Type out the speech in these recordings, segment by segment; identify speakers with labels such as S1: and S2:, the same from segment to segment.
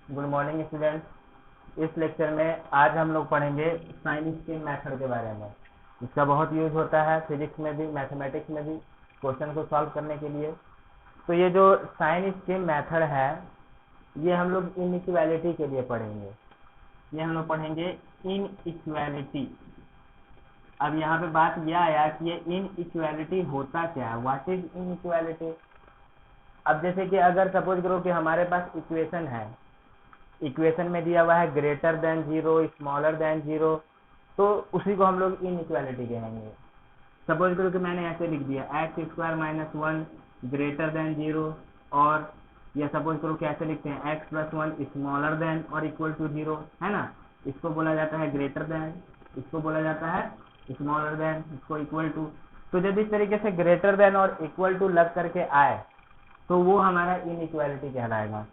S1: Good morning students. इस lecture में आज हम लोग पढ़ेंगे साइन स्कीम मेथड के बारे में। इसका बहुत यूज होता है फिजिक्स में भी, मैथमेटिक्स में भी, क्वेश्चन को सॉल्व करने के लिए। तो ये जो साइन स्कीम मेथड है, ये हम लोग इनइक्वालिटी के लिए पढ़ेंगे। ये हम लोग पढ़ेंगे इनइक्वालिटी। अब यहाँ पे बात यह आया कि ये इनइक्वालिटी होता क्या है, व्हाट इज इनइक्वालिटी। अब जैसे कि अगर सपोज करो कि हमारे पास इक्वेशन है, इक्वेशन में दिया हुआ है ग्रेटर देन 0, स्मॉलर देन 0, तो उसी को हम लोग इनइक्वालिटी कहेंगे। सपोज करो कि मैंने ऐसे लिख दिया x² - 1 ग्रेटर देन 0, और या सपोज करो कि ऐसे लिखते हैं x+1 स्मॉलर देन और इक्वल टू 0, है ना। इसको बोला जाता है ग्रेटर देन, इसको बोला जाता है स्मॉलर देन, इसको इक्वल टू। तो जब इस तरीके से ग्रेटर देन और इक्वल टू लग करके आए तो वो हमारा इनइक्वालिटी कहलाएगा।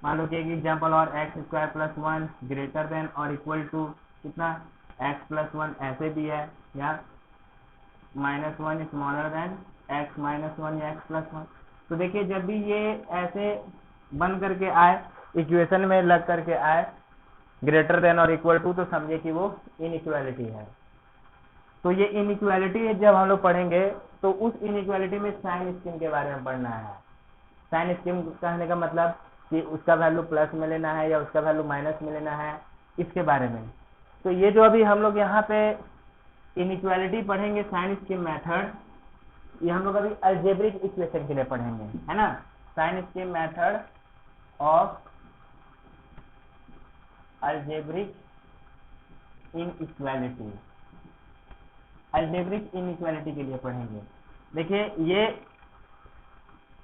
S1: मान लो कि एक एग्जाम्पल और x² + 1 ग्रेटर देन और इक्वल टू कितना x+1 ऐसे भी है, या -1 स्मॉलर देन x - 1 या x+1। तो देखिए जब भी ये ऐसे बन करके आए, इक्वेशन में लग करके आए ग्रेटर देन और इक्वल टू, तो समझिए कि वो इनइक्वालिटी है। तो ये इनइक्वालिटी जब हम लोग पढ़ेंगे तो उस इनइक्वालिटी में साइन स्कीम के बारे में पढ़ना है। साइन स्कीम कहने का मतलब कि उसका वैल्यू प्लस में लेना है या उसका वैल्यू माइनस में लेना है, इसके बारे में। तो ये जो अभी हम लोग यहाँ पे इनइक्वालिटी पढ़ेंगे साइन स्कीम मेथड, ये हम लोग अभी अलजेब्रिक इक्वेशन के लिए पढ़ेंगे, है ना। Sign scheme method of algebraic inequality, algebraic inequality के लिए पढ़ेंगे। देखिए ये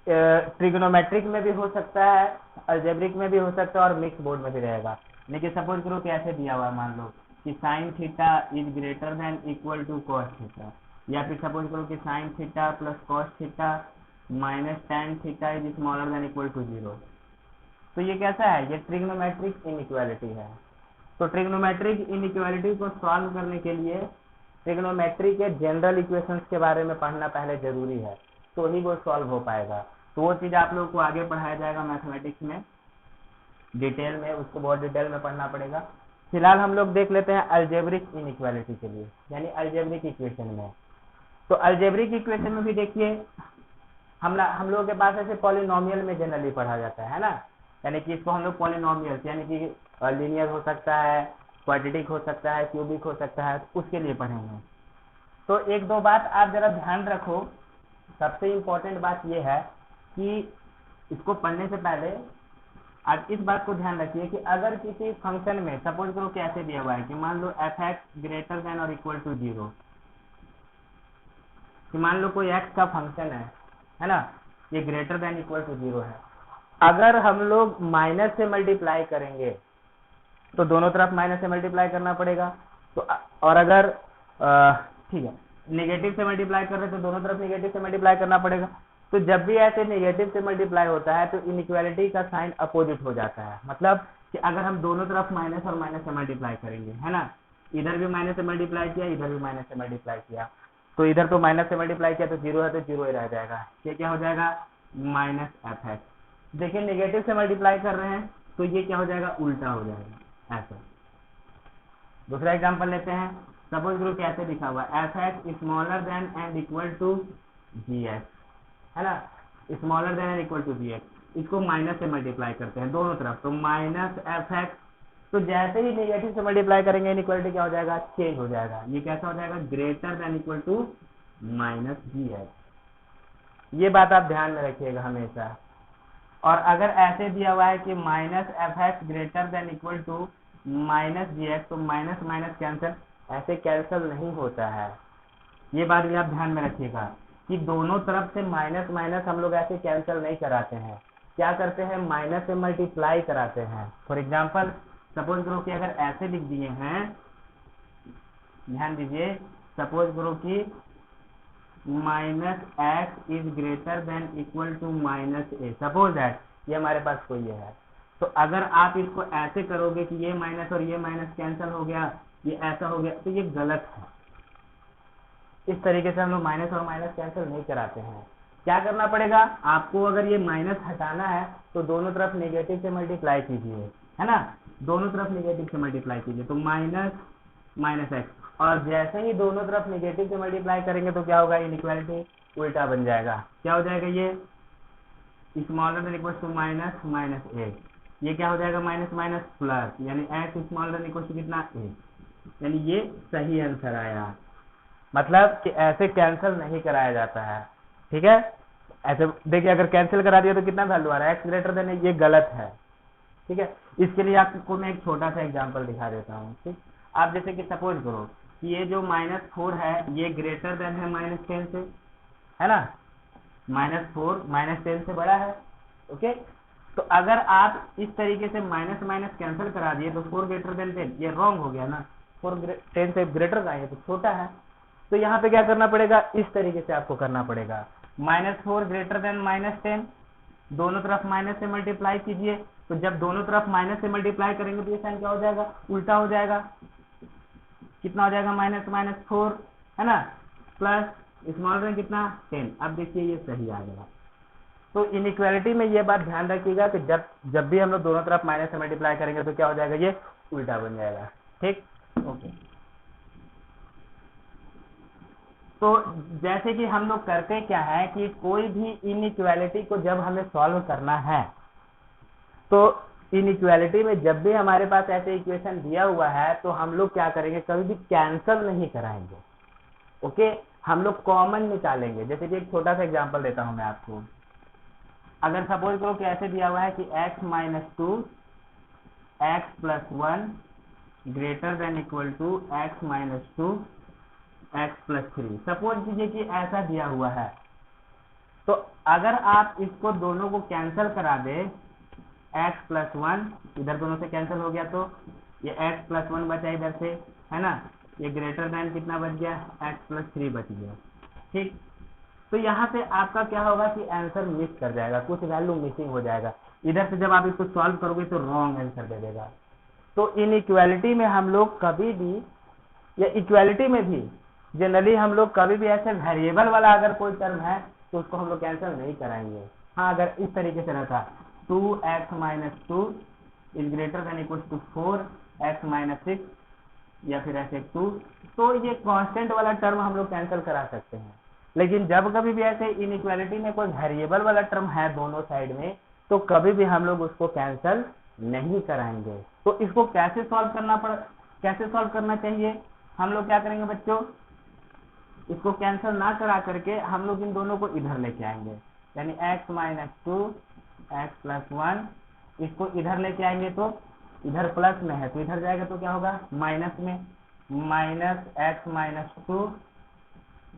S1: ट्रिग्नोमेट्रिक में भी हो सकता है, अलजेब्रिक में भी हो सकता है और मिक्स बोर्ड में भी रहेगा। लेकिन सपोज करो कि ऐसे दिया हुआ है, मान लो कि sine theta is greater than equal to cos theta, या फिर सपोज करो कि sine theta plus cos theta minus ten theta is smaller than equal to 0। तो ये कैसा है, ये ट्रिग्नोमेट्रिक इनइक्वालिटी है। तो ट्रिग्नोमेट्रिक इनइक्वालिटी को सॉल्व करने के लिए ट्रिग्नोमेट्री के जनरल इक्वेशंस के बारे में पढ़ना पहले जरूरी है, तो ही वो सॉल्व हो पाएगा। तो वो चीज आप लोगों को आगे पढ़ाया जाएगा मैथमेटिक्स में डिटेल में, उसको बहुत डिटेल में पढ़ना पड़ेगा। फिलहाल हम लोग देख लेते हैं अलजेब्रिक इनइक्वालिटी के लिए, यानी अलजेब्रिक इक्वेशन में। तो अलजेब्रिक इक्वेशन में भी देखिए हम लोगों के पास ऐसे पॉलिनोमियल में जनरली पढ़ा जाता है ना, यानी कि इसको हम लोग पॉलिनोमियल, यानी कि लीनियर हो सकता है, क्वाड्रेटिक हो सकता है, क्यूबिक हो सकता है, उसके लिए पढ़ेंगे। तो एक दो बात आप जरा ध्यान रखो। सबसे इम्पोर्टेंट बात यह है कि इसको पढ़ने से पहले आप इस बात को ध्यान रखिए कि अगर किसी फंक्शन में सपोज करो कैसे दिया हुआ है कि मान लो f(x) ग्रेटर देन और इक्वल टू 0, कि मान लो कोई x का फंक्शन है ना, ये ग्रेटर देन इक्वल टू 0 है। अगर हम लोग माइनस से मल्टीप्लाई करेंगे तो दोनों तरफ माइनस से मल्टीप्लाई करना पड़ेगा। तो और अगर ठीक है नेगेटिव से मल्टीप्लाई कर रहे हैं तो दोनों तरफ नेगेटिव से मल्टीप्लाई करना पड़ेगा। तो जब भी ऐसे नेगेटिव से मल्टीप्लाई होता है तो इनइक्वालिटी का साइन अपोजिट हो जाता है। मतलब कि अगर हम दोनों तरफ माइनस और माइनस से मल्टीप्लाई करेंगे, है ना, इधर भी माइनस से मल्टीप्लाई किया, इधर भी माइनस से मल्टीप्लाई किया, तो इधर तो माइनस से मल्टीप्लाई किया तो 0 है तो 0 ही रह जाएगा। ये क्या हो जाएगा, -f(x). देखिए नेगेटिव से मल्टीप्लाई कर रहे हैं तो ये क्या हो जाएगा, उल्टा हो जाएगा ऐसा। दूसरा एग्जांपल लेते हैं। सपोज करो कैसे लिखा हुआ f(x) smaller than and equal to gx, है ना, smaller than and equal to gx। इसको माइनस से मल्टीप्लाई करते हैं दोनों तरफ, तो -f(x). तो जैसे ही नेगेटिव से मल्टीप्लाई करेंगे इनइक्वालिटी क्या हो जाएगा, चेंज हो जाएगा। ये कैसा हो जाएगा, greater than equal to -gx। ये बात आप ध्यान में रखिएगा हमेशा। और अगर ऐसे दिया हुआ है कि -f(x) greater than equal to -gx, तो माइनस माइनस कैंसिल, ऐसे कैंसिल नहीं होता है। ये बात भी आप ध्यान में रखिएगा कि दोनों तरफ से माइनस माइनस हम लोग ऐसे कैंसिल नहीं कराते हैं। क्या करते हैं, माइनस से मल्टीप्लाई कराते हैं। फॉर एग्जाम्पल सपोज करो कि अगर ऐसे लिख दिए हैं, ध्यान दीजिए, सपोज करो कि -x is greater than equal to -a, suppose that ये हमारे पास कोई ये है। तो अगर आप इसको ऐसे करोगे कि ये माइनस और ये माइनस कैंसिल हो गया, ये ऐसा हो गया, तो ये गलत है। इस तरीके से हम लोग माइनस और माइनस कैंसिल नहीं कराते हैं। क्या करना पड़ेगा आपको, अगर ये माइनस हटाना है तो दोनों तरफ नेगेटिव से मल्टीप्लाई कीजिए, है ना, दोनों तरफ नेगेटिव से मल्टीप्लाई कीजिए, तो माइनस माइनस एक्स, और जैसे ही दोनों तरफ नेगेटिव से मल्टीप्लाई करेंगे तो क्या होगा, इनइक्वालिटी उल्टा बन जाएगा। क्या हो जाएगा, ये smaller than equal to minus minus A, ये क्या हो जाएगा माइनस माइनस प्लस, यानी X smaller than equal to कितना ए, यानी ये सही आंसर आया। मतलब कि ऐसे कैंसिल नहीं कराया जाता है, ठीक है। ऐसे देखिए अगर कैंसिल करा दिया तो कितना वैल्यू आ रहा है, एक्स ग्रेटर देन, ये गलत है, ठीक है। इसके लिए आपको मैं एक छोटा सा एग्जांपल दिखा देता हूँ, ठीक। आप जैसे कि सपोज करो कि ये जो -4 है ये ग्रेटर देन है -10 से, है ना, -4 -10 से बड़ा है, ओके। तो अगर आप इस तरीके से माइनस माइनस कैंसिल करा दिए तो 4 ग्रेटर देन 10, ये रॉन्ग हो गया ना, 4 10 से ग्रेटर का है तो छोटा है, तो यहाँ पे क्या करना पड़ेगा, इस तरीके से आपको करना पड़ेगा, -4 ग्रेटर देन -10, दोनों तरफ माइनस से मल्टीप्लाई कीजिए, तो जब दोनों तरफ माइनस से मल्टीप्लाई करेंगे तो ये साइन क्या हो जाएगा, उल्टा हो जाएगा, कितना हो जाएगा माइनस माइनस 4, है ना, प्लस स्मॉल में कितना 10। अब देखिए ये सही आ गया। तो इनइक्वालिटी में ये बात ध्यान रखिएगा कि जब भी हम लोग दोनों तरफ माइनस से मल्टीप्लाई करेंगे तो क्या हो जाएगा, ये उल्टा बन जाएगा, ठीक, ओके। तो जैसे कि हम लोग करते क्या है कि कोई भी इनइक्वालिटी को जब हमें सॉल्व करना है तो इनइक्वालिटी में जब भी हमारे पास ऐसे इक्वेशन दिया हुआ है तो हम लोग क्या करेंगे, कभी भी कैंसिल नहीं कराएंगे, ओके, हम लोग कॉमन निकालेंगे। जैसे कि एक छोटा सा एग्जांपल देता हूं मैं आपको, अगर सपोज करो कि ऐसे दिया हुआ है कि x - 2 x + 1 greater than equal to x - 2 x + 3, suppose कीजिए कि ऐसा दिया हुआ है, तो अगर आप इसको दोनों को कैंसिल करा दे, x + 1 इधर दोनों से कैंसिल हो गया तो ये x + 1 बचा इधर से, है ना, ये ग्रेटर देन कितना बच गया, x + 3 बच गया, ठीक। तो यहाँ पे आपका क्या होगा कि आंसर मिस कर जाएगा, कुछ वैल्यू मिसिंग हो जाएगा, इधर से जब आप इसको सॉल्व करोगे तो रॉन्ग आंसर दे देगा। तो इनइक्वालिटी में हम लोग कभी भी, या इक्वालिटी में भी जनरली हम लोग कभी भी ऐसे वेरिएबल वाला अगर कोई टर्म है तो उसको हम लोग कैंसिल नहीं कराएंगे। हाँ, अगर इस तरीके से रहता 2x - 2 is greater than equal to 4x - 6 या फिर ऐसे 2, तो ये कांस्टेंट वाला टर्म हम लोग कैंसिल करा सकते हैं। लेकिन जब कभी भी ऐसे इनइक्वालिटी में कोई वेरिएबल वाला टर्म है दोनों साइड में तो कभी भी हम लोग उसको कैंसिल नहीं कराएंगे। तो इसको कैसे सॉल्व करना चाहिए, हम लोग क्या करेंगे बच्चों, इसको कैंसिल ना करा करके हम लोग इन दोनों को इधर लेके आएंगे, यानी x - 2 x + 1, इसको इधर लेके आएंगे तो इधर प्लस में है तो इधर जाएगा तो क्या होगा माइनस में, -x - 2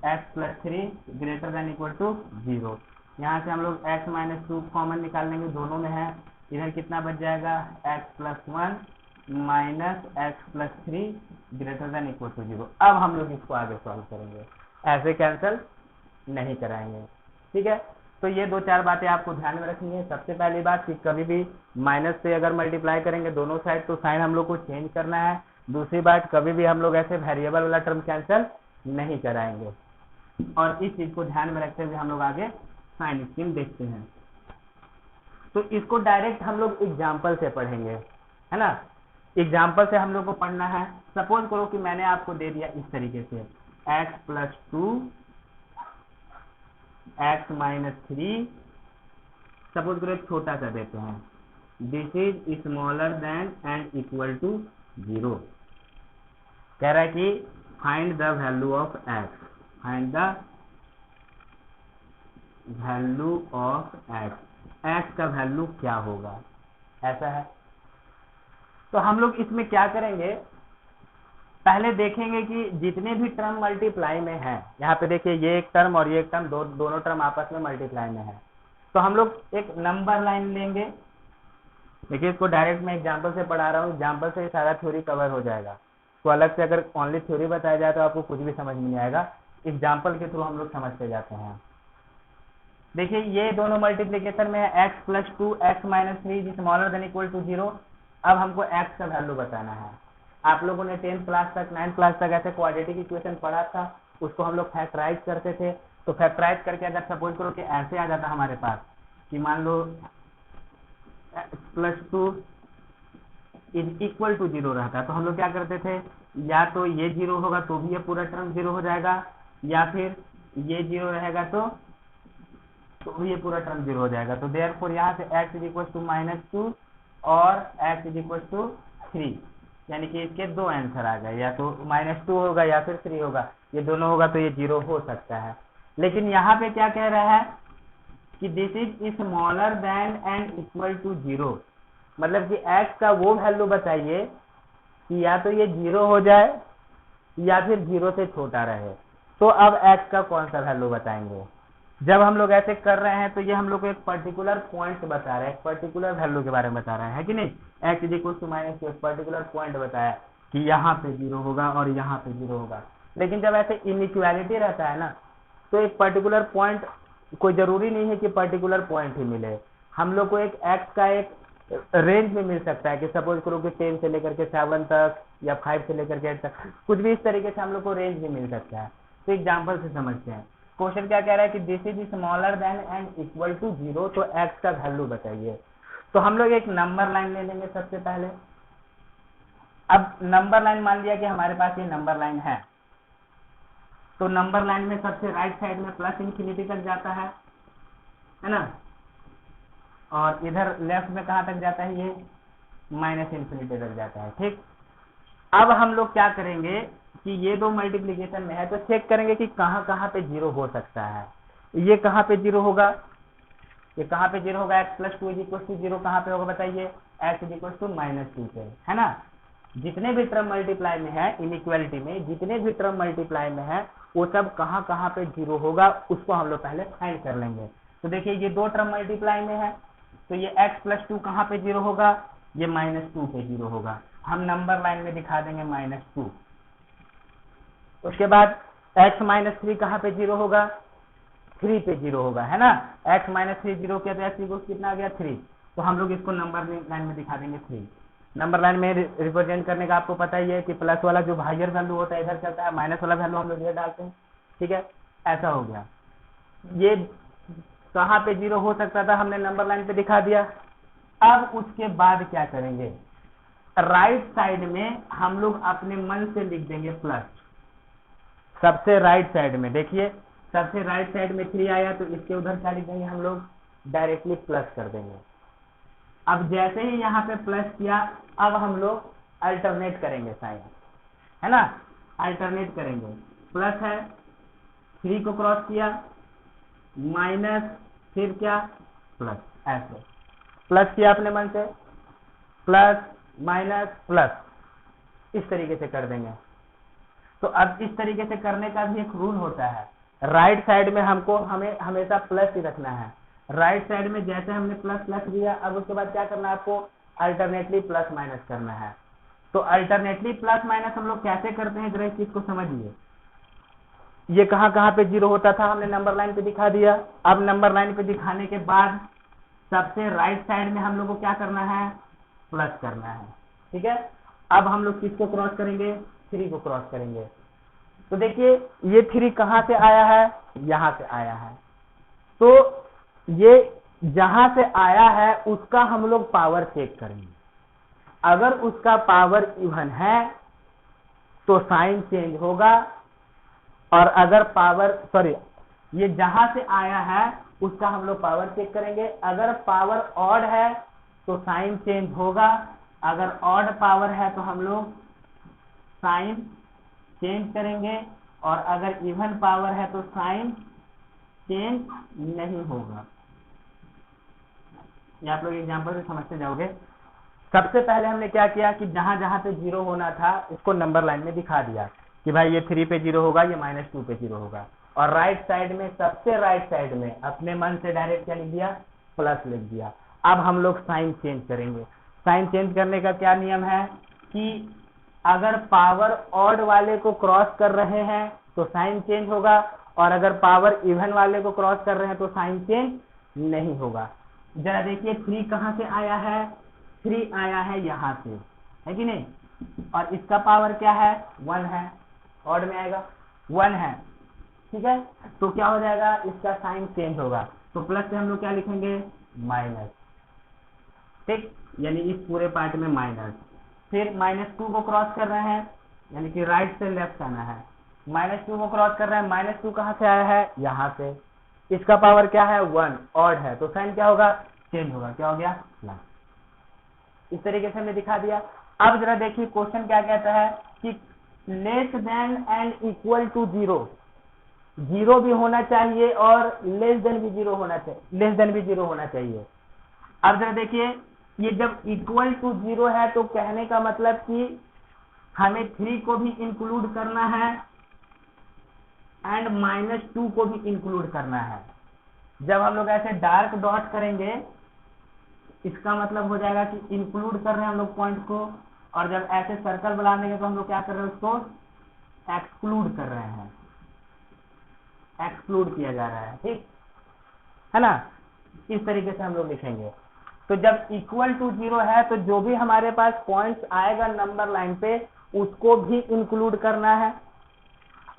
S1: x + 3 greater than equal to 0। यहाँ से हम लोग x - 2 कॉमन निकाल लेंगे, दोनों में है, इधर कितना बच जाएगा x + 1 -x + 3 greater than equal to 0। अब हम लोग इसको आगे सॉल्व करेंगे, ऐसे कैंसिल नहीं कराएंगे, ठीक है। तो ये 2-4 बातें आपको ध्यान में रखनी है। सबसे पहली बात कि कभी भी माइनस से अगर मल्टीप्लाई करेंगे दोनों साइड तो साइन हम लोग को चेंज करना है। दूसरी बात, कभी भी हम लोग ऐसे वेरिएबल वाला टर्म कैंसिल नहीं कराएंगे, और इस चीज को ध्यान में रखते हुए हम लोग आगे साइन स्कीम देखते हैं। तो इसको डायरेक्ट हम लोग एग्जाम्पल से पढ़ेंगे, है ना, एग्जाम्पल से हम लोग को पढ़ना है। सपोज करो कि मैंने आपको दे दिया इस तरीके से x + 2 x - 3, सपोज करो एक छोटा सा देते हैं, this is smaller than and equal to 0। कह रहा है कि find the value of x, find the value of x का वैल्यू क्या होगा, ऐसा है। तो हम लोग इसमें क्या करेंगे, पहले देखेंगे कि जितने भी टर्म मल्टीप्लाई में है, यहाँ पे देखिए ये एक टर्म और ये एक टर्म, दोनों टर्म आपस में मल्टीप्लाई में है, तो हम लोग एक नंबर लाइन लेंगे। देखिए इसको डायरेक्ट मैं एग्जांपल से पढ़ा रहा हूँ, एग्जांपल से सारा थ्योरी कवर हो जाएगा। तो अलग से अगर ओनली थ्योरी बताया जाए तो आपको कुछ भी समझ में नहीं आएगा, एग्जाम्पल के थ्रू हम लोग समझते जाते हैं। देखिए ये दोनों मल्टीप्लीकेशन में है, x + 2 x - 3 smaller than equal to 0। अब हमको x का वैल्यू बताना है। आप लोगों ने 10th क्लास तक 9th क्लास तक ऐसे क्वाड्रेटिक इक्वेशन पढ़ा था, उसको हम लोग फैक्टराइज करते थे। तो फैक्टराइज करके अगर सपोज करो कि ऐसे आ जाता हमारे पास कि मान लो x+2 इज इक्वल टू 0 रहता, तो हम लोग क्या करते थे, या तो ये 0 होगा तो भी ये पूरा टर्म 0 हो जाएगा, या फिर ये 0 रहेगा तो भी ये पूरा टर्म 0 हो जाएगा। तो देयरफॉर यहाँ से x इज इक्वल टू -2 और x इज इक्वल टू 3, यानी कि इसके दो आंसर आ गए, या तो -2 होगा या फिर 3 होगा, ये दोनों होगा तो ये 0 हो सकता है। लेकिन यहाँ पे क्या कह रहा है कि this is smaller than and equal to 0, मतलब कि x का वो वैल्यू बताइए कि या तो ये 0 हो जाए या फिर 0 से छोटा रहे। तो अब x का कौन सा वैल्यू बताएंगे। जब हम लोग ऐसे कर रहे हैं तो ये हम लोग को एक पर्टिकुलर पॉइंट बता रहा है, एक पर्टिकुलर वैल्यू के बारे में बता रहा है कि नहीं। x इज इक्वल टू -2 एक पर्टिकुलर पॉइंट बताया कि यहाँ पे 0 होगा और यहाँ पे 0 होगा। लेकिन जब ऐसे इनइक्वालिटी रहता है ना, तो एक पर्टिकुलर पॉइंट, कोई जरूरी नहीं है कि पर्टिकुलर पॉइंट ही मिले, हम लोग को एक x का एक रेंज में मिल सकता है कि सपोज करो कि 10 से लेकर के 7 तक या 5 से लेकर के 8 तक, कुछ भी इस तरीके से हम लोग को रेंज भी मिल सकता है। तो एग्जाम्पल से समझते हैं। क्वेश्चन क्या कह रहा है कि this is smaller than and equal to 0, तो x का वैल्यू बताइए। तो हम लोग एक नंबर लाइन ले लेंगे सबसे पहले। अब नंबर लाइन मान लिया कि हमारे पास ये नंबर लाइन है, तो नंबर लाइन में सबसे राइट साइड में प्लस इंफिनिटी तक जाता है ना, और इधर लेफ्ट में कहां तक जाता है, ये माइनस इंफिनिटी तक जाता है। ठीक, अब हम लोग क्या करेंगे कि ये दो मल्टीप्लीकेशन में है तो चेक करेंगे कि कहां कहां पे 0 हो सकता है। ये कहां पे 0 होगा, ये कहां पे 0 होगा, x+2 इज इक्वल टू 0 कहां पे होगा बताइए, x इज इक्वल टू -2 पे, है ना। जितने भी टर्म मल्टीप्लाई में है इनइक्वालिटी में, जितने भी टर्म मल्टीप्लाई में है वो सब कहां कहां पे 0 होगा उसको हम लोग पहले फाइंड कर लेंगे। तो देखिए ये दो टर्म मल्टीप्लाई में है, तो ये x+2 कहां पे 0 होगा, ये -2 पे 0 होगा। हम नंबर लाइन में दिखा देंगे -2। उसके बाद x-3 कहां पे 0 होगा, 3 पे 0 होगा, है ना। x-3 0 किया तो x कितना आ गया 3, तो हम लोग इसको नंबर लाइन में दिखा देंगे 3। नंबर लाइन में रिप्रेजेंट करने का आपको पता ही है कि प्लस वाला जो हायर वैल्यू होता है इधर चलता है, माइनस वाला वैल्यू हम लोग इधर डालते हैं। ठीक है, ऐसा हो गया। ये कहां पे 0 हो सकता था हमने नंबर लाइन पे दिखा दिया। अब उसके बाद क्या करेंगे, राइट साइड में हम लोग अपने मन से लिख देंगे प्लस। सबसे राइट साइड में देखिए, सबसे राइट साइड में 3 आया तो इसके उधर क्या लिख देंगे हम लोग, डायरेक्टली प्लस कर देंगे। अब जैसे ही यहाँ पे प्लस किया, अब हम लोग अल्टरनेट करेंगे साइन, है ना, अल्टरनेट करेंगे। प्लस है, 3 को क्रॉस किया, माइनस, फिर क्या प्लस, ऐसे प्लस किया अपने मन से, प्लस माइनस प्लस, इस तरीके से कर देंगे। तो अब इस तरीके से करने का भी एक रूल होता है, राइट साइड में हमको हमें हमेशा प्लस ही रखना है। राइट साइड में जैसे हमने प्लस प्लस दिया, अब उसके बाद क्या करना है आपको, अल्टरनेटली प्लस माइनस करना है। तो अल्टरनेटली प्लस माइनस हम लोग कैसे करते हैं, जरा इस चीज को समझिए। ये कहां कहां पे 0 होता था हमने नंबर लाइन पे दिखा दिया। अब नंबर लाइन पे दिखाने के बाद सबसे राइट साइड में हम लोग को क्या करना है, प्लस करना है। ठीक है, अब हम लोग किसको क्रॉस करेंगे, 3 को क्रॉस करेंगे। तो देखिए ये 3 कहां से आया है, यहां से आया है। तो ये जहां से आया है उसका हम लोग पावर चेक करेंगे। अगर उसका पावर इवन है तो साइन चेंज होगा, और अगर पावर ये जहां से आया है उसका हम लोग पावर चेक करेंगे। अगर पावर ऑड है तो साइन चेंज होगा, अगर ऑड पावर है तो हम लोग साइन चेंज करेंगे, और अगर इवन पावर है तो साइन चेंज नहीं होगा। ये आप लोग एग्जांपल से समझते जाओगे। सबसे पहले हमने क्या किया कि जहां जहां पे 0 होना था उसको नंबर लाइन में दिखा दिया कि भाई ये 3 पे 0 होगा, ये -2 पे 0 होगा। और राइट साइड में, सबसे राइट साइड में अपने मन से डायरेक्ट क्या लिख दिया, प्लस लिख दिया। अब हम लोग साइन चेंज करेंगे। साइन चेंज करने का क्या नियम है कि अगर पावर ऑड वाले को क्रॉस कर रहे हैं तो साइन चेंज होगा, और अगर पावर इवन वाले को क्रॉस कर रहे हैं तो साइन चेंज नहीं होगा। जरा देखिए 3 कहां से आया है, 3 आया है यहां से, है कि नहीं, और इसका पावर क्या है, 1 है, ऑड में आएगा 1 है। ठीक है, तो क्या हो जाएगा, इसका साइन चेंज होगा, तो प्लस से हम लोग क्या लिखेंगे, माइनस, ठीक, यानी इस पूरे पार्ट में माइनस। फिर -2 को क्रॉस कर रहे हैं, यानी कि राइट से लेफ्ट आना है, -2 को क्रॉस कर रहे हैं, -2 कहाँ से आया है, यहाँ से, इसका पावर क्या है, 1, ऑड है, तो साइन क्या होगा, चेंज होगा, क्या हो गया, प्लस। इस तरीके से हमने दिखा दिया। अब जरा देखिए क्वेश्चन क्या कहता है कि less than and equal to 0, 0 भी होना चाहिए और लेस देन भी 0 होना चाहिए, लेस देन भी 0 होना चाहिए। अब जरा देखिए, ये जब इक्वल टू 0 है तो कहने का मतलब कि हमें 3 को भी इंक्लूड करना है एंड -2 को भी इंक्लूड करना है। जब हम लोग ऐसे डार्क डॉट करेंगे, इसका मतलब हो जाएगा कि इंक्लूड कर रहे हैं हम लोग पॉइंट को, और जब ऐसे सर्कल बना देंगे तो हम लोग क्या कर रहे हैं, उसको एक्सक्लूड कर रहे हैं, एक्सक्लूड किया जा रहा है, ठीक है ना। इस तरीके से हम लोग लिखेंगे। तो जब इक्वल टू 0 है तो जो भी हमारे पास पॉइंट्स आएगा नंबर लाइन पे उसको भी इंक्लूड करना है,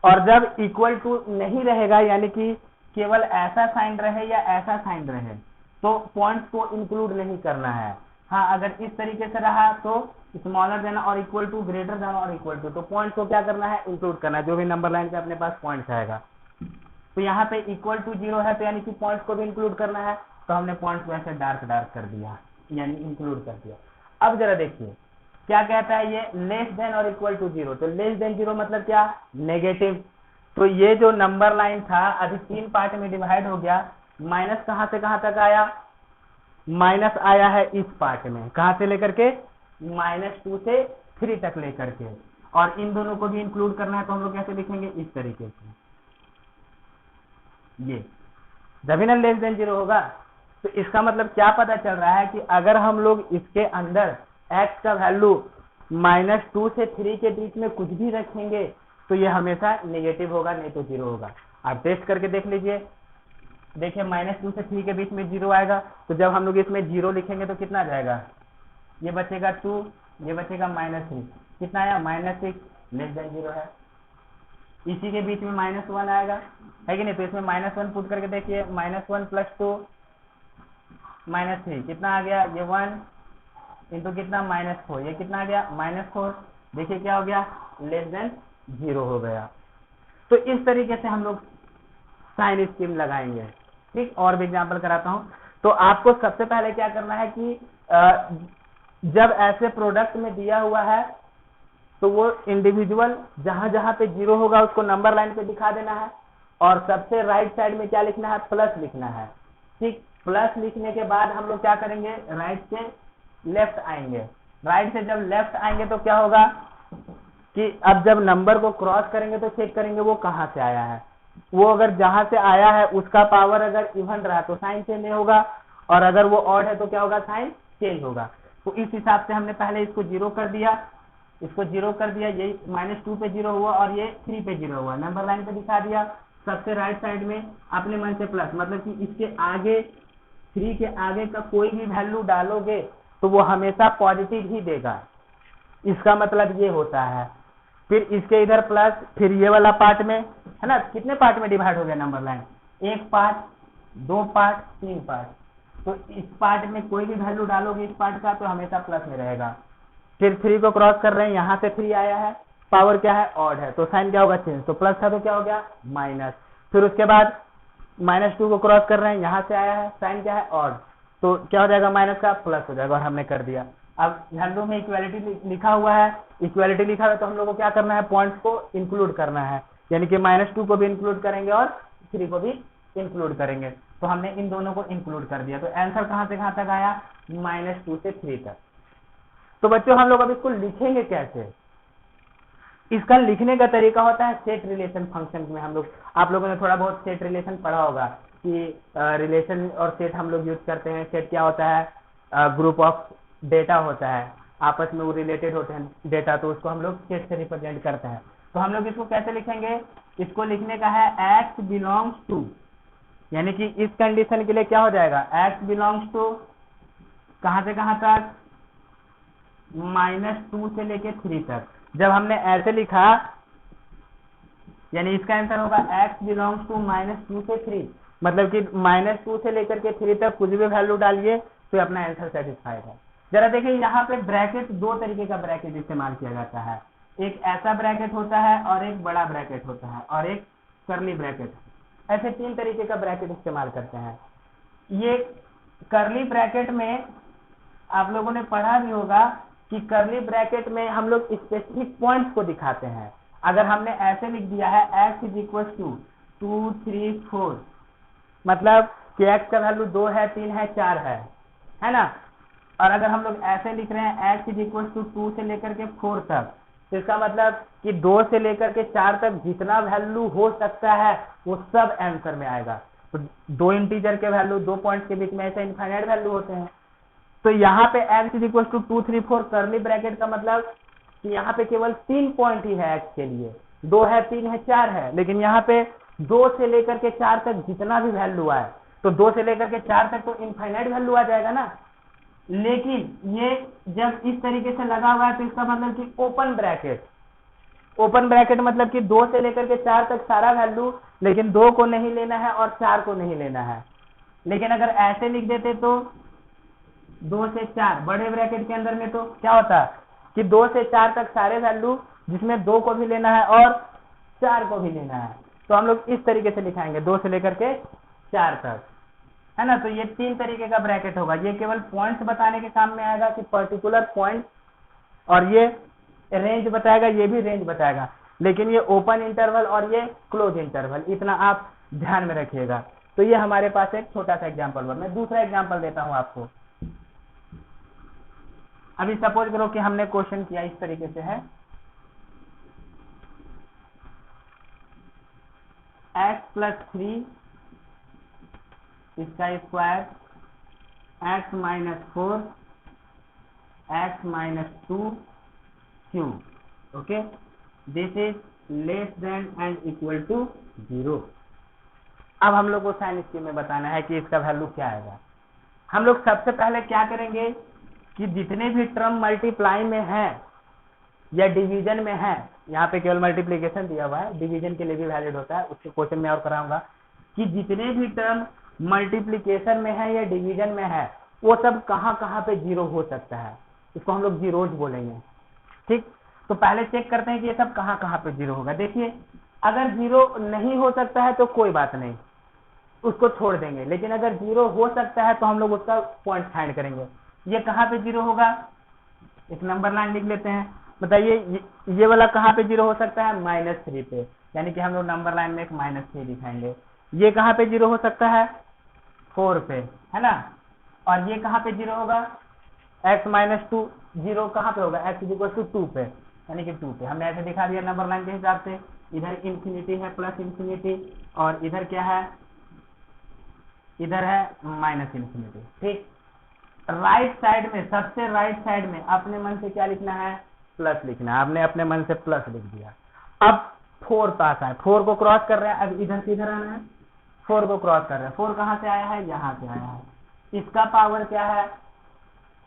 S1: और जब इक्वल टू नहीं रहेगा, यानी कि केवल ऐसा साइन रहे या ऐसा साइन रहे, तो पॉइंट्स को इंक्लूड नहीं करना है। हाँ, अगर इस तरीके से रहा तो स्मॉलर देन और इक्वल टू, ग्रेटर देन और इक्वल टू, तो पॉइंट्स को क्या करना है, इंक्लूड करना है, जो भी नंबर लाइन पे अपने पास पॉइंट्स आएगा। तो यहाँ पे इक्वल टू 0 है तो यानी कि पॉइंट्स को भी इंक्लूड करना है, तो हमने पॉइंट्स को ऐसे डार्क डार्क कर दिया, यानी इंक्लूड कर दिया। अब जरा देखिए क्या कहता है, ये लेस देन और इक्वल टू 0, तो लेस देन 0 मतलब क्या, नेगेटिव। तो ये जो नंबर लाइन था अभी 3 पार्ट में डिवाइड हो गया, माइनस कहां से कहां तक आया, माइनस आया है इस पार्ट में, कहां से लेकर के, -2 से 3 तक लेकर के, और इन दोनों को भी इंक्लूड करना है, तो हम लोग कैसे लिखेंगे, इस तरीके से, ये जब भी ना लेस देन 0 होगा। तो इसका मतलब क्या पता चल रहा है कि अगर हम लोग इसके अंदर x का वैल्यू -2 से 3 के बीच में कुछ भी रखेंगे तो ये हमेशा नेगेटिव होगा, नहीं तो 0 होगा। आप टेस्ट करके देख लीजिए, देखिए -2 से 3 के बीच में 0 आएगा, तो जब हम लोग इसमें 0 लिखेंगे तो कितना जाएगा, ये बचेगा 2, ये बचेगा -3, कितना आया, -6, लेस देन 0 है। इसी के बीच में -1 आएगा, है कि नहीं, तो इसमें -1 पुट करके देखिए, -1 + 2 -3, कितना आ गया, ये 1 इंटू कितना, -4, ये कितना आ गया, -4, देखिए क्या हो गया, लेस देन 0 हो गया। तो इस तरीके से हम लोग साइन स्कीम लगाएंगे, ठीक। और भी एग्जांपल कराता हूं। तो आपको सबसे पहले क्या करना है कि जब ऐसे प्रोडक्ट में दिया हुआ है तो वो इंडिविजुअल जहां जहां पे 0 होगा उसको नंबर लाइन पे दिखा देना है, और सबसे राइट साइड में क्या लिखना है, प्लस लिखना है, ठीक। प्लस लिखने के बाद हम लोग क्या करेंगे, राइट से लेफ्ट आएंगे, राइट से जब लेफ्ट आएंगे तो क्या होगा कि अब जब नंबर को क्रॉस करेंगे तो चेक करेंगे वो कहां से आया है, वो अगर जहां से आया है उसका पावर अगर इवन रहा तो साइन चेंज नहीं होगा, और अगर वो ऑड है तो क्या होगा, साइन चेंज होगा। तो इस हिसाब से हमने पहले इसको 0 कर दिया, इसको 0 कर दिया, यही -2 पे 0 हुआ और ये 3 पे 0 हुआ, नंबर लाइन पे दिखा दिया। सबसे राइट साइड में अपने मन से प्लस, मतलब कि इसके आगे 3 के आगे का कोई भी वैल्यू डालोगे तो वो हमेशा पॉजिटिव ही देगा, इसका मतलब ये होता है। फिर इसके इधर प्लस, फिर ये वाला पार्ट में, है ना, कितने पार्ट में डिवाइड हो गया number line, 1 part, 2 part, 3 part, तो इस पार्ट में कोई भी वैल्यू डालोगे इस पार्ट का तो हमेशा प्लस में रहेगा। फिर 3 को क्रॉस कर रहे हैं, यहाँ से 3 आया है, पावर क्या है, ऑड है, तो साइन क्या होगा, चेंज, तो प्लस था तो क्या हो गया, माइनस। फिर उसके बाद -2 को क्रॉस कर रहे हैं, यहाँ से आया है, साइन क्या है, ऑड, तो क्या हो जाएगा, माइनस का प्लस हो जाएगा, और हमने कर दिया। अब वैल्यू में इक्वालिटी लिखा हुआ है, इक्वालिटी लिखा हुआ है तो हम लोग को क्या करना है, पॉइंट्स को इंक्लूड करना है, यानी कि -2 को भी इंक्लूड करेंगे और 3 को भी इंक्लूड करेंगे, तो हमने इन दोनों को इंक्लूड कर दिया। तो आंसर कहां से कहां तक आया, -2 से 3 तक। तो बच्चों हम लोग अब इसको लिखेंगे कैसे, इसका लिखने का तरीका होता है सेट रिलेशन फंक्शन में। हम लोग, आप लोगों ने थोड़ा बहुत सेट रिलेशन पढ़ा होगा कि रिलेशन और सेट हम लोग यूज करते हैं। सेट क्या होता है, ग्रुप ऑफ डेटा होता है, आपस में वो रिलेटेड होते हैं डेटा, तो उसको हम लोग सेट से रिप्रेजेंट करते हैं। तो हम लोग इसको कैसे लिखेंगे, इसको लिखने का है x बिलोंग्स टू, यानी कि इस कंडीशन के लिए क्या हो जाएगा, x बिलोंग्स टू कहां से कहां तक, -2 से लेके 3 तक। जब हमने ऐसे लिखा यानी इसका आंसर होगा x बिलोंग्स टू -2 से 3, मतलब कि -2 से लेकर के 3 तक कुछ भी वैल्यू डालिए तो अपना आंसर सेटिस्फाइड है। जरा देखिए यहाँ पे ब्रैकेट, दो तरीके का ब्रैकेट इस्तेमाल किया जाता है, एक ऐसा ब्रैकेट होता है और एक बड़ा ब्रैकेट होता है और एक करली ब्रैकेट, ऐसे 3 तरीके का ब्रैकेट इस्तेमाल करते हैं। ये करली ब्रैकेट में आप लोगों ने पढ़ा भी होगा कि करली ब्रैकेट में हम लोग स्पेसिफिक पॉइंट्स को दिखाते हैं। अगर हमने ऐसे लिख दिया है x इज इक्वल टू 2 3 4, मतलब कि x का वैल्यू 2 है 3 है 4 है ना। और अगर हम लोग ऐसे लिख रहे हैं x इज इक्वल टू 2 से लेकर के 4 तक, तो इसका मतलब कि 2 से लेकर के 4 तक जितना वैल्यू हो सकता है वो सब आंसर में आएगा। तो दो इंटीजर के वैल्यू, दो पॉइंट्स के बीच में ऐसे इनफाइनाइट वैल्यू होते हैं। तो यहाँ पे x इज इक्वल टू 2 3 4 करली ब्रैकेट का मतलब कि यहाँ पे केवल 3 पॉइंट ही है x के लिए, 2 है 3 है 4 है, लेकिन यहाँ पे 2 से लेकर के 4 तक जितना भी वैल्यू आए, तो 2 से लेकर के 4 तक तो इनफाइनाइट वैल्यू आ जाएगा ना। लेकिन ये जब इस तरीके से लगा हुआ है तो इसका मतलब कि ओपन ब्रैकेट, ओपन ब्रैकेट मतलब कि 2 से लेकर के 4 तक सारा वैल्यू, लेकिन 2 को नहीं लेना है और 4 को नहीं लेना है। लेकिन अगर ऐसे लिख देते तो 2 से 4 बड़े ब्रैकेट के अंदर में, तो क्या होता कि 2 से 4 तक सारे वैल्यू, जिसमें 2 को भी लेना है और 4 को भी लेना है। तो हम लोग इस तरीके से लिखाएंगे 2 से लेकर के 4 तक, है ना। तो ये 3 तरीके का ब्रैकेट होगा। ये केवल पॉइंट्स बताने के काम में आएगा कि पर्टिकुलर पॉइंट, और ये रेंज बताएगा, ये भी रेंज बताएगा, लेकिन ये ओपन इंटरवल और ये क्लोज इंटरवल, इतना आप ध्यान में रखिएगा। तो ये हमारे पास एक छोटा सा एग्जाम्पल हुआ। मैं दूसरा एग्जाम्पल देता हूं आपको। अभी सपोज करो कि हमने क्वेश्चन किया इस तरीके से है, x प्लस 3 इसका square, x minus 4 x minus 2 cube, okay, this is less than and equal to 0। अब हम लोग को साइन स्कीम में बताना है कि इसका वैल्यू क्या आएगा। हम लोग सबसे पहले क्या करेंगे कि जितने भी टर्म मल्टीप्लाई में है या डिवीजन में है, यहाँ पे केवल मल्टीप्लीकेशन दिया हुआ है, डिवीजन के लिए भी वैलिड होता है, उसके क्वेश्चन में और कराऊंगा कि जितने भी टर्म मल्टीप्लीकेशन में है या डिवीजन में है वो सब कहाँ कहाँ पे जीरो हो सकता है, इसको हम लोग जीरोज बोलेंगे। ठीक, तो पहले चेक करते हैं कि ये सब कहाँ कहाँ पे जीरो होगा। देखिए, अगर जीरो नहीं हो सकता है तो कोई बात नहीं, उसको छोड़ देंगे, लेकिन अगर जीरो हो सकता है तो हम लोग उसका पॉइंट फाइंड करेंगे। ये कहाँ पे जीरो होगा, एक नंबर लाइन लिख लेते हैं। बताइए ये वाला कहाँ पे जीरो हो सकता है, -3 पे, यानी कि हम लोग नंबर लाइन में एक -3 दिखाएंगे। ये कहाँ पे जीरो हो सकता है, 4 पे, है ना। और ये कहाँ पे जीरो होगा, x माइनस 2, जीरो कहाँ पे होगा, x इक्वल टू 2 पे, यानी कि 2 पे। हमने ऐसे दिखा दिया नंबर लाइन के हिसाब से। इधर इन्फिनिटी है प्लस इन्फिनिटी, और इधर क्या है, इधर है माइनस इन्फिनिटी। ठीक, राइट साइड में, सबसे राइट साइड में अपने मन से क्या लिखना है, प्लस लिखना है। आपने अपने मन से प्लस लिख दिया। अब 4 पास है, 4 को क्रॉस कर रहे हैं, अब इधर से इधर आना है, 4 को क्रॉस कर रहे हैं। 4 कहाँ से आया है, यहाँ से आया है। इसका पावर क्या है,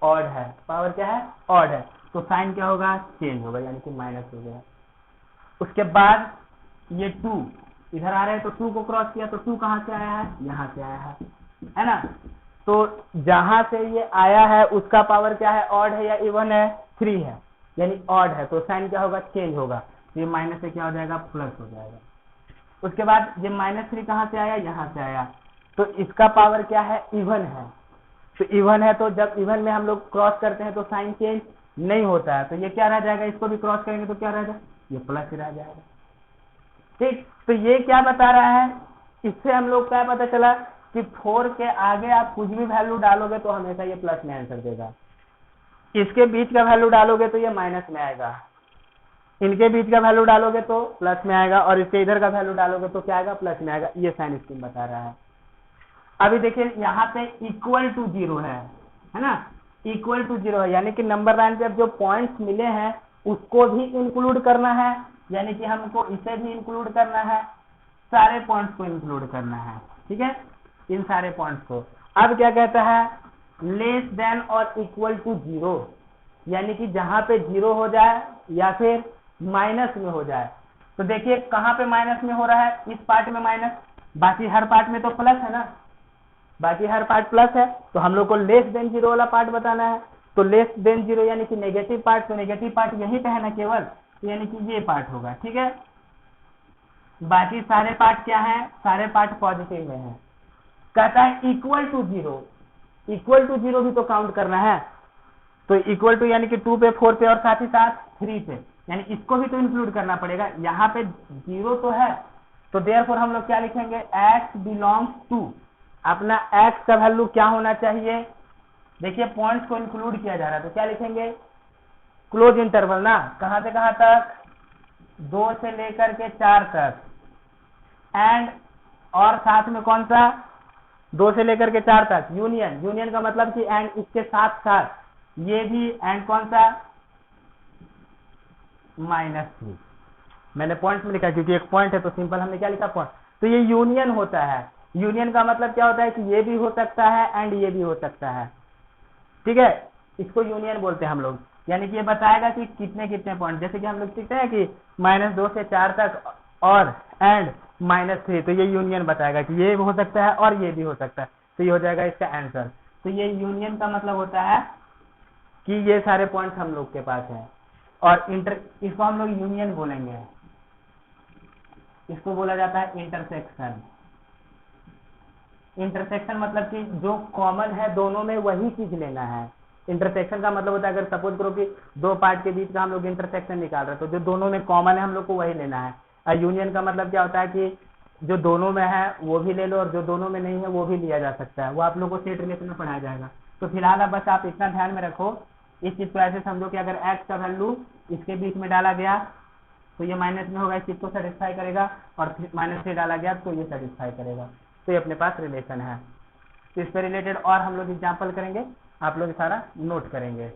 S1: ऑड है, पावर क्या है, ऑड है, तो साइन क्या होगा, चेंज होगा, यानी कि माइनस हो गया। उसके बाद ये 2 इधर आ रहे हैं, तो 2 को क्रॉस किया, तो 2 कहाँ से आया है, यहाँ से आया है ना। तो जहां से ये आया है उसका पावर क्या है, ऑड है या इवन है, 3 है, यानी ऑड है, तो साइन क्या होगा, चेंज होगा। तो ये माइनस से क्या हो जाएगा, प्लस हो जाएगा। उसके बाद ये -3 कहाँ से आया, यहाँ से आया, तो इसका पावर क्या है, इवन है, तो इवन है, तो जब इवन में हम लोग क्रॉस करते हैं तो साइन चेंज नहीं होता है, तो ये क्या रह जाएगा, इसको भी क्रॉस करेंगे तो क्या रह जाएगा, ये प्लस ही रह जाएगा। ठीक, तो ये क्या बता रहा है, इससे हम लोग क्या पता चला कि 4 के आगे आप कुछ भी वैल्यू डालोगे तो हमेशा ये प्लस में आंसर देगा। इसके बीच का वैल्यू डालोगे तो ये माइनस में आएगा, इनके बीच का वैल्यू डालोगे तो प्लस में आएगा, और इसके इधर का वैल्यू डालोगे तो क्या आएगा, प्लस में आएगा। ये साइन स्कीम बता रहा है। अभी देखिए यहाँ पे इक्वल टू 0 है ना, इक्वल टू 0 है, यानी कि नंबर लाइन पे अब जो पॉइंट्स मिले हैं उसको भी इंक्लूड करना है, यानी कि हमको इसे भी इंक्लूड करना है, सारे पॉइंट्स को इंक्लूड करना है। ठीक है, इन सारे पॉइंट्स को। अब क्या कहता है, लेस देन और इक्वल टू 0, यानी कि जहां पे 0 हो जाए या फिर माइनस में हो जाए, तो देखिए कहाँ पे माइनस में हो रहा है, इस पार्ट में माइनस, बाकी हर पार्ट में तो प्लस है ना, बाकी हर पार्ट प्लस है, तो हम लोग को लेस देन जीरो वाला पार्ट बताना है। तो लेस देन जीरो यानी कि नेगेटिव पार्ट, तो नेगेटिव पार्ट यहीं पे है ना केवल, तो यानी कि ये पार्ट होगा, ठीक है। बाकी सारे पार्ट क्या है, सारे पार्ट पॉजिटिव में है। कहता है equal to zero, equal to zero भी तो काउंट करना है, तो इक्वल टू यानी कि 2 पे, 4 पे और साथ ही साथ 3 पे, यानी इसको भी तो इंक्लूड करना पड़ेगा। यहाँ पे जीरो तो है, तो देयरफॉर हम लोग क्या लिखेंगे, x बिलोंग्स टू, अपना x का वैल्यू क्या होना चाहिए, देखिए पॉइंट्स को इंक्लूड किया जा रहा है, तो क्या लिखेंगे, क्लोज इंटरवल ना, कहां से कहां तक, 2 से लेकर के 4 तक, एंड और साथ में कौन सा, 2 से लेकर के 4 तक यूनियन, यूनियन का मतलब कि एंड इसके साथ साथ ये भी, एंड कौन सा, -3, मैंने पॉइंट में लिखा क्योंकि एक पॉइंट है तो सिंपल हमने क्या लिखा, पॉइंट। तो ये यूनियन होता है, यूनियन का मतलब क्या होता है कि ये भी हो सकता है एंड ये भी हो सकता है, ठीक है, इसको यूनियन बोलते हैं हम लोग। यानी कि ये बताएगा कि कितने कितने पॉइंट, जैसे कि हम लोग सीखते हैं कि -2 से 4 तक और एंड -3, तो ये यूनियन बताएगा कि ये हो सकता है और ये भी हो सकता है, तो ये हो जाएगा इसका आंसर। तो ये यूनियन का मतलब होता है कि ये सारे पॉइंट्स हम लोग के पास हैं, और इसको हम लोग यूनियन बोलेंगे, इसको बोला जाता है इंटरसेक्शन। इंटरसेक्शन मतलब कि जो कॉमन है दोनों में वही चीज लेना है। इंटरसेक्शन का मतलब होता है, अगर सपोज करो कि दो पार्ट के बीच का हम लोग इंटरसेक्शन निकाल रहे हैं, तो जो दोनों में कॉमन है हम लोग को वही लेना है। और यूनियन का मतलब क्या होता है कि जो दोनों में है वो भी ले लो और जो दोनों में नहीं है वो भी लिया जा सकता है, वो आप लोग को सेट रिलेशन में पढ़ाया जाएगा। तो फिलहाल अब बस आप इतना ध्यान में रखो, इस चीज को ऐसे समझो कि अगर x का वैल्यू इसके बीच में डाला गया तो ये माइनस में होगा, इस चीज को सेटिस्फाई करेगा, और -3 डाला गया तो ये सेटिस्फाई करेगा, तो ये अपने पास रिलेशन है। तो इस पे रिलेटेड और हम लोग एग्जाम्पल करेंगे, आप लोग सारा नोट करेंगे।